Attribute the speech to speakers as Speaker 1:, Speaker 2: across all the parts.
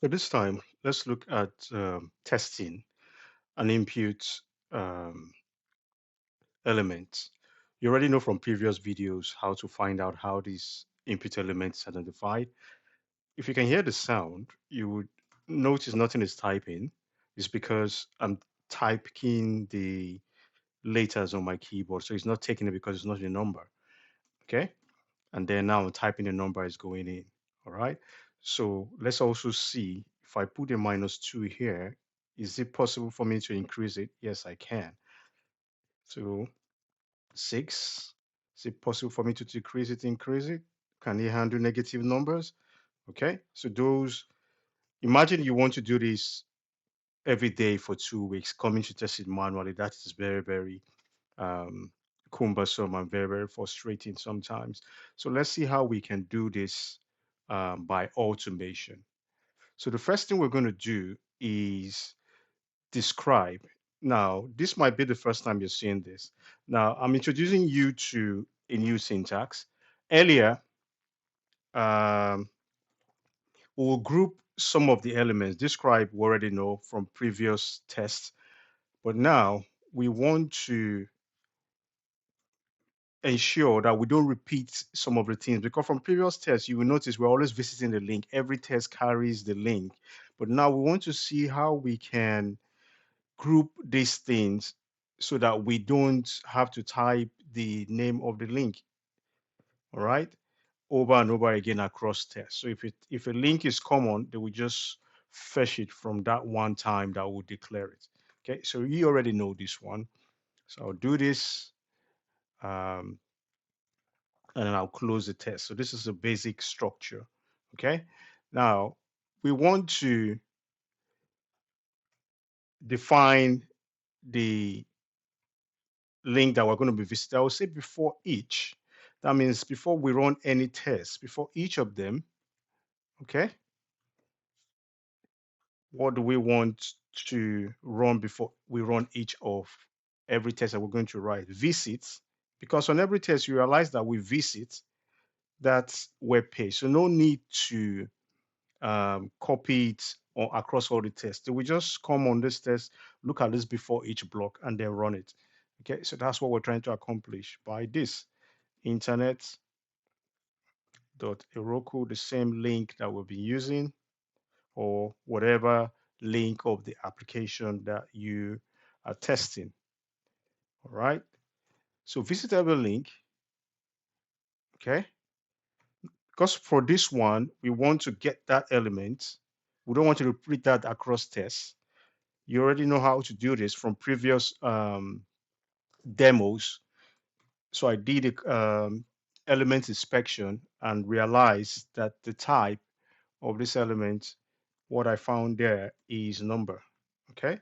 Speaker 1: So this time, let's look at testing an input um, element. You already know from previous videos how to find out how this input element is identified. If you can hear the sound, you would notice nothing is typing. It's because I'm typing the letters on my keyboard. So it's not taking it because it's not a number. Okay. And then now I'm typing the number is going in. All right. So let's also see if I put a -2 here, is it possible for me to increase it? Yes, I can. So 6, is it possible for me to decrease it, increase it? Can it handle negative numbers? Okay. So those, imagine you want to do this every day for 2 weeks, coming to test it manually. That is very, very um, cumbersome and very, very frustrating sometimes. So let's see how we can do this by automation. So the first thing we're going to do is describe. Now, this might be the first time you're seeing this. Now, I'm introducing you to a new syntax. Earlier, um, we'll group some of the elements. Describe, we already know from previous tests, but now we want to ensure that we don't repeat some of the things, because from previous tests you will notice we're always visiting the link. Every test carries the link, but now we want to see how we can group these things so that we don't have to type the name of the link, all right, over and over again across tests. So if a link is common, they will just fetch it from that one time that will declare it. Okay, so you already know this one. So I'll do this. Um, and then I'll close the test. So this is a basic structure. Okay. Now we want to define the link that we're going to be visiting. I will say before each. That means before we run any test, before each of them. Okay. What do we want to run before we run each of every test that we're going to write? Visits. Because on every test, you realize that we visit that web page. So no need to copy it or across all the tests. They will just come on this test, look at this before each block, and then run it. Okay, so that's what we're trying to accomplish by this internet.heroku, the same link that we've been using, or whatever link of the application that you are testing. All right, so visit every link. Okay, because for this one, we want to get that element. We don't want to repeat that across tests. You already know how to do this from previous demos. So I did a element inspection and realized that the type of this element, what I found there is number. Okay.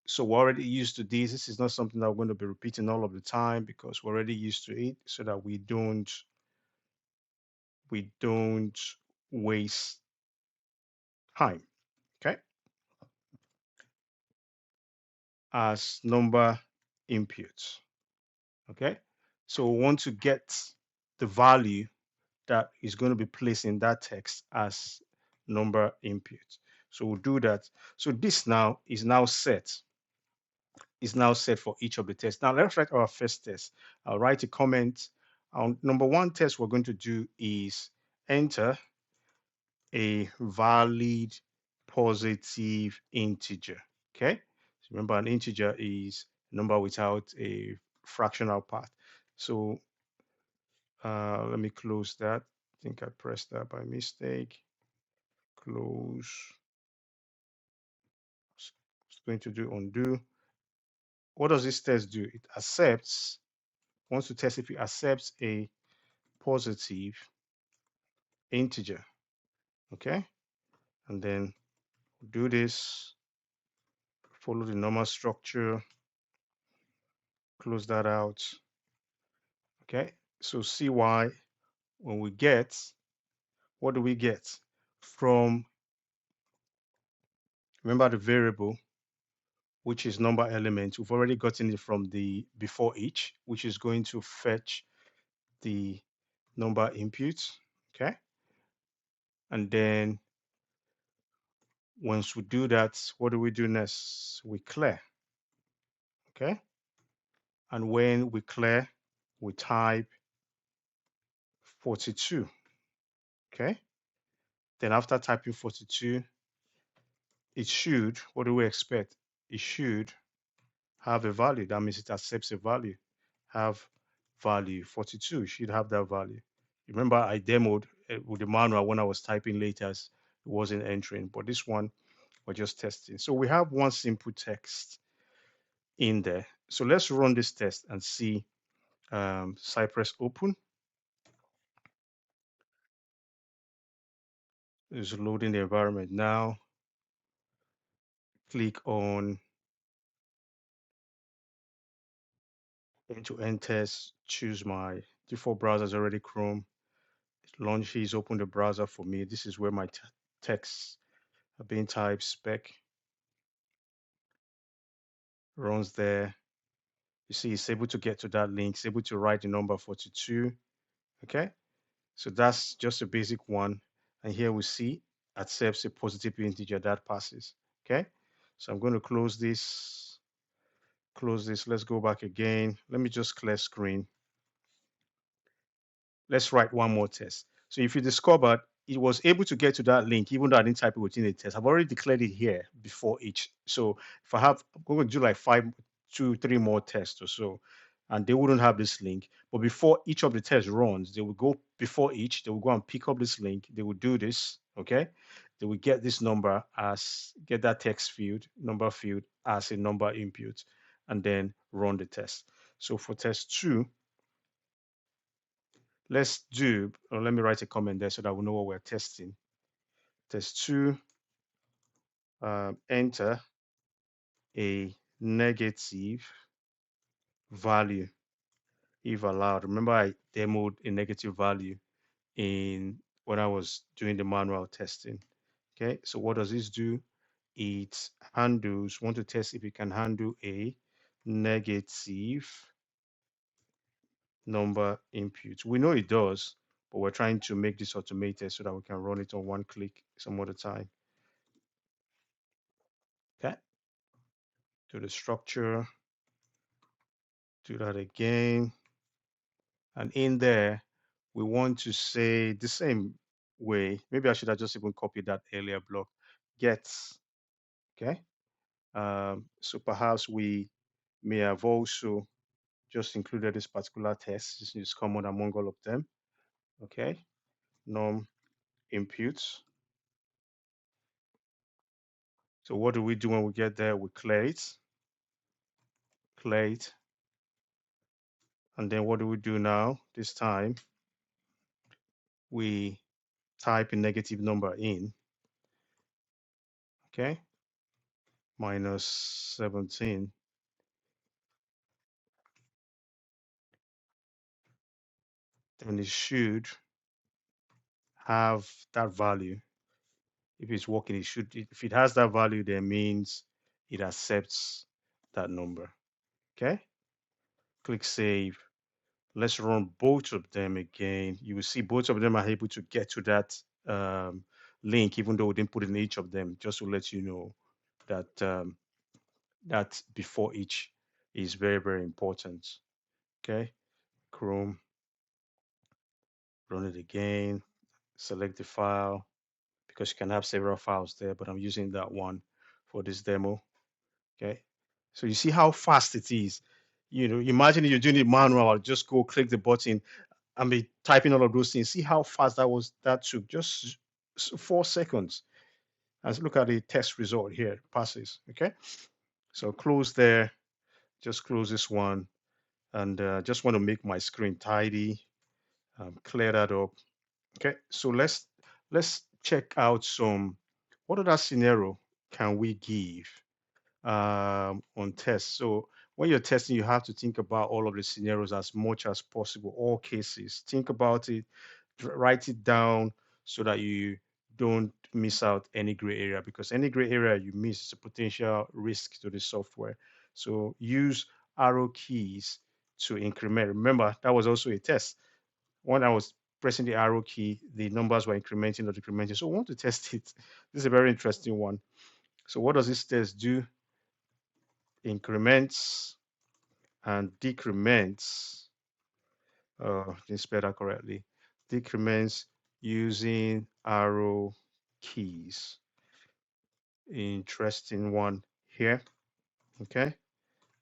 Speaker 1: So we're already used to this. This is not something that we're going to be repeating all of the time because we're already used to it, so that we don't waste time. Okay. As number inputs. Okay. So we want to get the value that is going to be placed in that text as number input. So we'll do that. So this now is now set for each of the tests. Now let's write our first test. I'll write a comment. Our number one test we're going to do is enter a valid positive integer. Okay. So remember, an integer is a number without a fractional part. So let me close that. I think I pressed that by mistake. Close. It's going to do undo. What does this test do? It accepts, wants to test if it accepts a positive integer. Okay. And then do this, follow the normal structure, close that out. Okay. So cy, when we get, what do we get? From, remember the variable, which is number element, we've already gotten it from the before each, which is going to fetch the number inputs. Okay. And then Once we do that, what do we do next? We clear, okay? And when we clear, we type 42, okay? Then after typing 42, it should, what do we expect? It should have a value. That means it accepts a value. Have value 42, should have that value. Remember, I demoed with the manual when I was typing letters, it wasn't entering, but this one we're just testing. So we have one simple text in there. So let's run this test and see. Cypress open is loading the environment now. Click on end-to-end test, choose my default browser is already Chrome. Launch is open the browser for me. This is where my texts are being typed. Spec runs there. You see, it's able to get to that link. It's able to write the number 42. Okay, so that's just a basic one. And here we see accepts a positive integer that passes. Okay, so I'm going to close this. Close this. Let's go back again. Let me just clear screen. Let's write one more test. So if you discovered it was able to get to that link, even though I didn't type it within the test, I've already declared it here before each. So if I'm going to do like 2, 3 more tests or so, and they wouldn't have this link. But before each of the tests runs, they will go before each, they will go and pick up this link. They will do this, okay? They will get this number get that text field, number field as a number input, and then run the test. So for test 2, let's do, or let me write a comment there so that we know what we're testing. Test 2, enter a negative value if allowed. Remember, I demoed a negative value in when I was doing the manual testing. Okay, so what does this do? It handles, want to test if it can handle a negative number input. We know it does, but we're trying to make this automated so that we can run it on one click some other time. Okay, to the structure, do that again. And in there, we want to say the same way. Maybe I should have just even copied that earlier block. Gets, okay? So perhaps we may have also just included this particular test. This is common among all of them. Okay, num inputs. So what do we do when we get there? We clear it, and then what do we do now? This time we type a negative number in. Okay, minus 17. Then it should have that value. If it's working, it should, if it has that value, then means it accepts that number. Okay, click save. Let's run both of them again. You will see both of them are able to get to that link, even though we didn't put in each of them, just to let you know that that before each is very, very important. Okay, Chrome, run it again, select the file, because you can have several files there, but I'm using that one for this demo. Okay, so you see how fast it is. You know, imagine you're doing it manual, just go click the button and be typing all of those things. See how fast that took, just 4 seconds. Let's look at the test result here, passes. Okay, so close there, just close this one, and just want to make my screen tidy, clear that up. Okay, so let's check out some, what other scenario can we give on tests. So when you're testing, you have to think about all of the scenarios as much as possible, all cases. Think about it, write it down so that you don't miss out any gray area, because any gray area you miss is a potential risk to the software. So use arrow keys to increment. Remember, that was also a test. When I was pressing the arrow key, the numbers were incrementing or decrementing. So we want to test it. This is a very interesting one. So what does this test do? Increments and decrements. Didn't spell that correctly. Decrements using arrow keys. Interesting one here. Okay.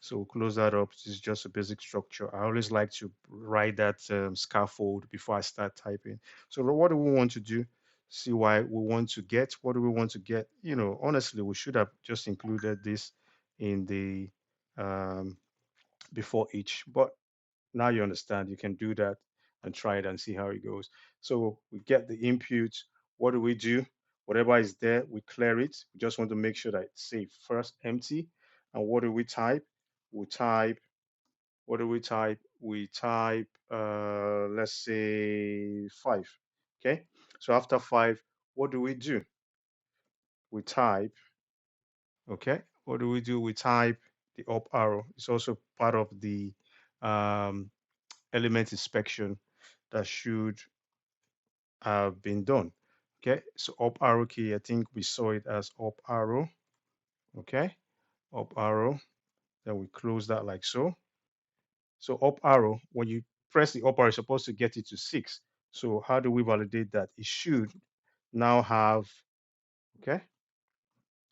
Speaker 1: So we'll close that up. This is just a basic structure. I always like to write that scaffold before I start typing. So what do we want to do? See why we want to get. What do we want to get? You know, honestly, we should have just included this in the before each. But now you understand. You can do that and try it and see how it goes. So we get the input. What do we do? Whatever is there, we clear it. We just want to make sure that it's safe. First, empty. And what do we type? We type what do we type? We type, let's say 5. Okay. So after 5, what do we do? We type, okay. What do we do? We type the up arrow. It's also part of the um, element inspection that should have been done. Okay. So up arrow key, I think we saw it as up arrow. Okay. Up arrow. Then we close that like so. So up arrow, when you press the up arrow, it's supposed to get it to 6. So how do we validate that? It should now have, okay,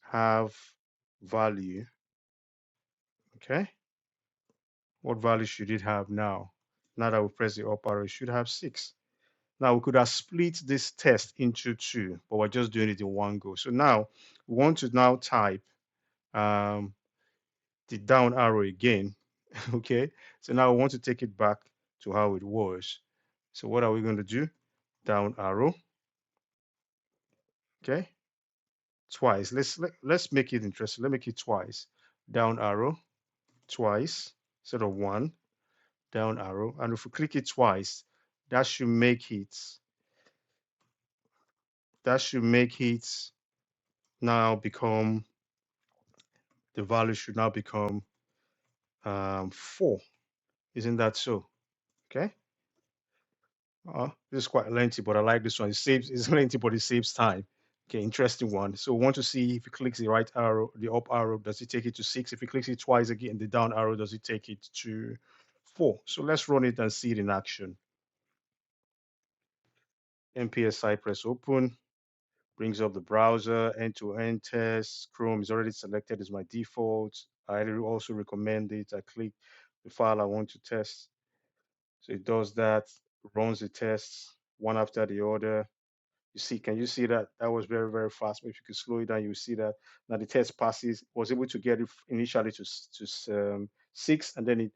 Speaker 1: have value. Okay. What value should it have now? Now that we press the up arrow, it should have 6. Now we could have split this test into 2, but we're just doing it in one go. So now we want to now type um, the down arrow again. Okay. So now we want to take it back to how it was. So what are we going to do? Down arrow. Okay, twice. Let's make it interesting. Let's make it twice. Down arrow, twice instead of one. Down arrow, and if we click it twice, that should make it. That should make it now become. The value should now become 4. Isn't that so? Okay. This is quite lengthy, but I like this one. It saves. It's lengthy, but it saves time. Okay, interesting one. So we want to see if it clicks the right arrow, the up arrow, does it take it to 6? If it clicks it twice again, the down arrow, does it take it to 4? So let's run it and see it in action. NPS Cypress open, brings up the browser, end-to-end test. Chrome is already selected as my default. I also recommend it. I click the file I want to test. So it does that, runs the tests one after the other. You see, can you see that? That was very, very fast. If you could slow it down, you see that. Now the test passes, was able to get it initially to 6, and then it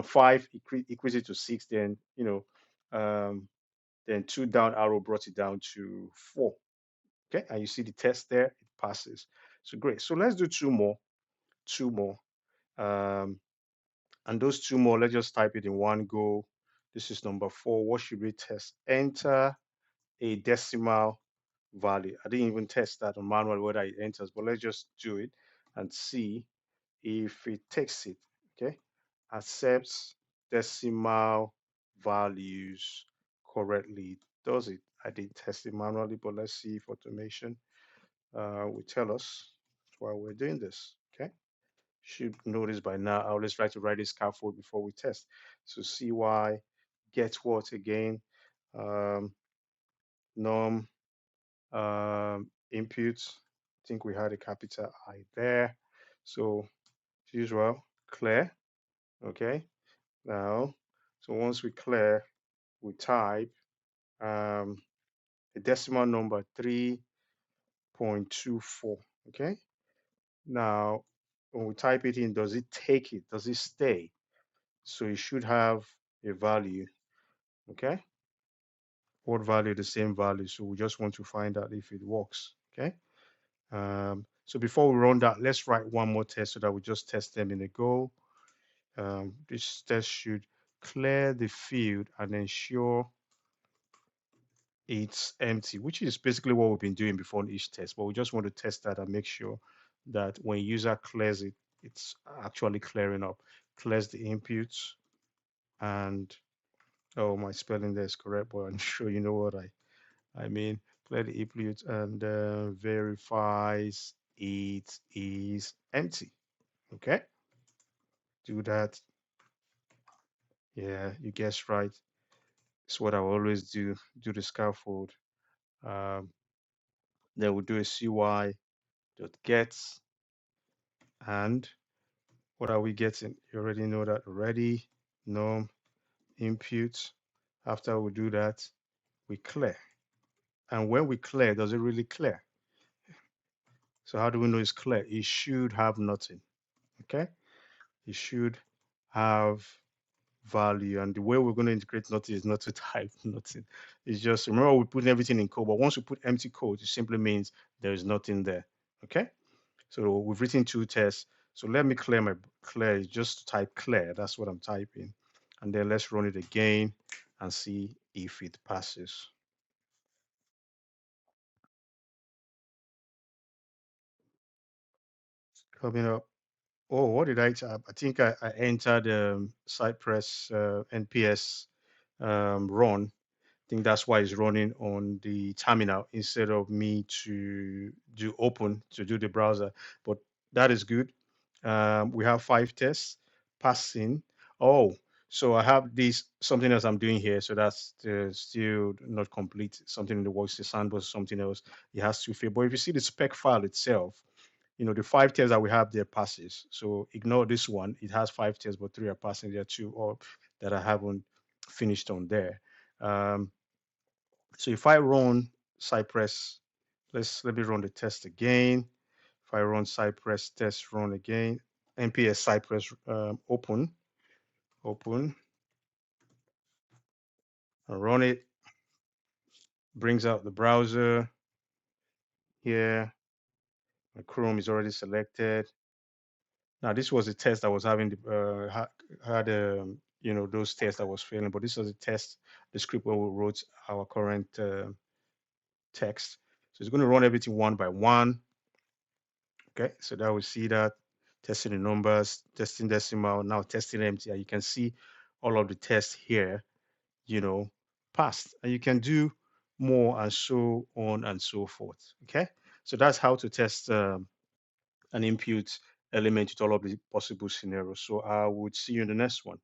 Speaker 1: 5 increased it to 6. Then then 2 down arrow brought it down to 4. Okay, and you see the test there, it passes. So great. So let's do two more, um, and those 2 more. Let's just type it in one go. This is number 4. What should we test? Enter a decimal value. I didn't even test that on manual whether it enters, but let's just do it and see if it takes it. Okay, accepts decimal values correctly. Does it? I did test it manually, but let's see if automation will tell us why we're doing this. Okay, should know this by now. I always try to write a scaffold before we test. So cy get what again? Um, num inputs. I think we had a capital I there. So as usual, clear. Okay. Now, so once we clear, we type um, a decimal number 3.24. Okay. Now, when we type it in, does it take it? Does it stay? So it should have a value. Okay. What value? The same value. So we just want to find out if it works. Okay. So before we run that, let's write one more test so that we just test them in a go. This test should clear the field and ensure it's empty, which is basically what we've been doing before each test. But we just want to test that and make sure that when user clears it, it's actually clearing up. Clears the inputs and Oh, my spelling there is correct, but I'm sure you know what I mean. Clear the input and verifies it is empty. Okay, do that. Yeah, you guessed right. It's what I always do. Do the scaffold. Um, then we'll do a cy.get, and what are we getting? You already know that already. Num input. After we do that, we clear. And when we clear, does it really clear? So how do we know it's clear? It should have nothing. Okay, it should have value. And the way we're going to integrate nothing is not to type nothing. It's just, remember, we're putting everything in code, but once we put empty code, it simply means there is nothing there. Okay, so we've written two tests. So let me clear is just to type clear. That's what I'm typing. And then let's run it again and see if it passes. Coming up. Oh, what did I type? I think I entered Cypress NPS run. I think that's why it's running on the terminal instead of me to do open to do the browser. But that is good. We have 5 tests passing. Oh, so I have this something else I'm doing here. So that's still not complete. Something in the works, the sandbox, something else. It has to fail. But if you see the spec file itself, the 5 tests that we have there passes. So ignore this one. It has 5 tests, but 3 are passing. There are 2 or that I haven't finished on there. Um, so if I run Cypress, let me run the test again. If I run Cypress test run again, nps Cypress open, and run it, brings out the browser here. My Chrome is already selected. Now this was a test that was having had those tests that was failing, but this was a test, the script where we wrote our current text. So it's going to run everything one by one. Okay, so that we see that testing the numbers, testing decimal, now testing empty. And you can see all of the tests here, you know, passed. And you can do more and so on and so forth. Okay, so that's how to test an input element with all of the possible scenarios. So I would see you in the next one.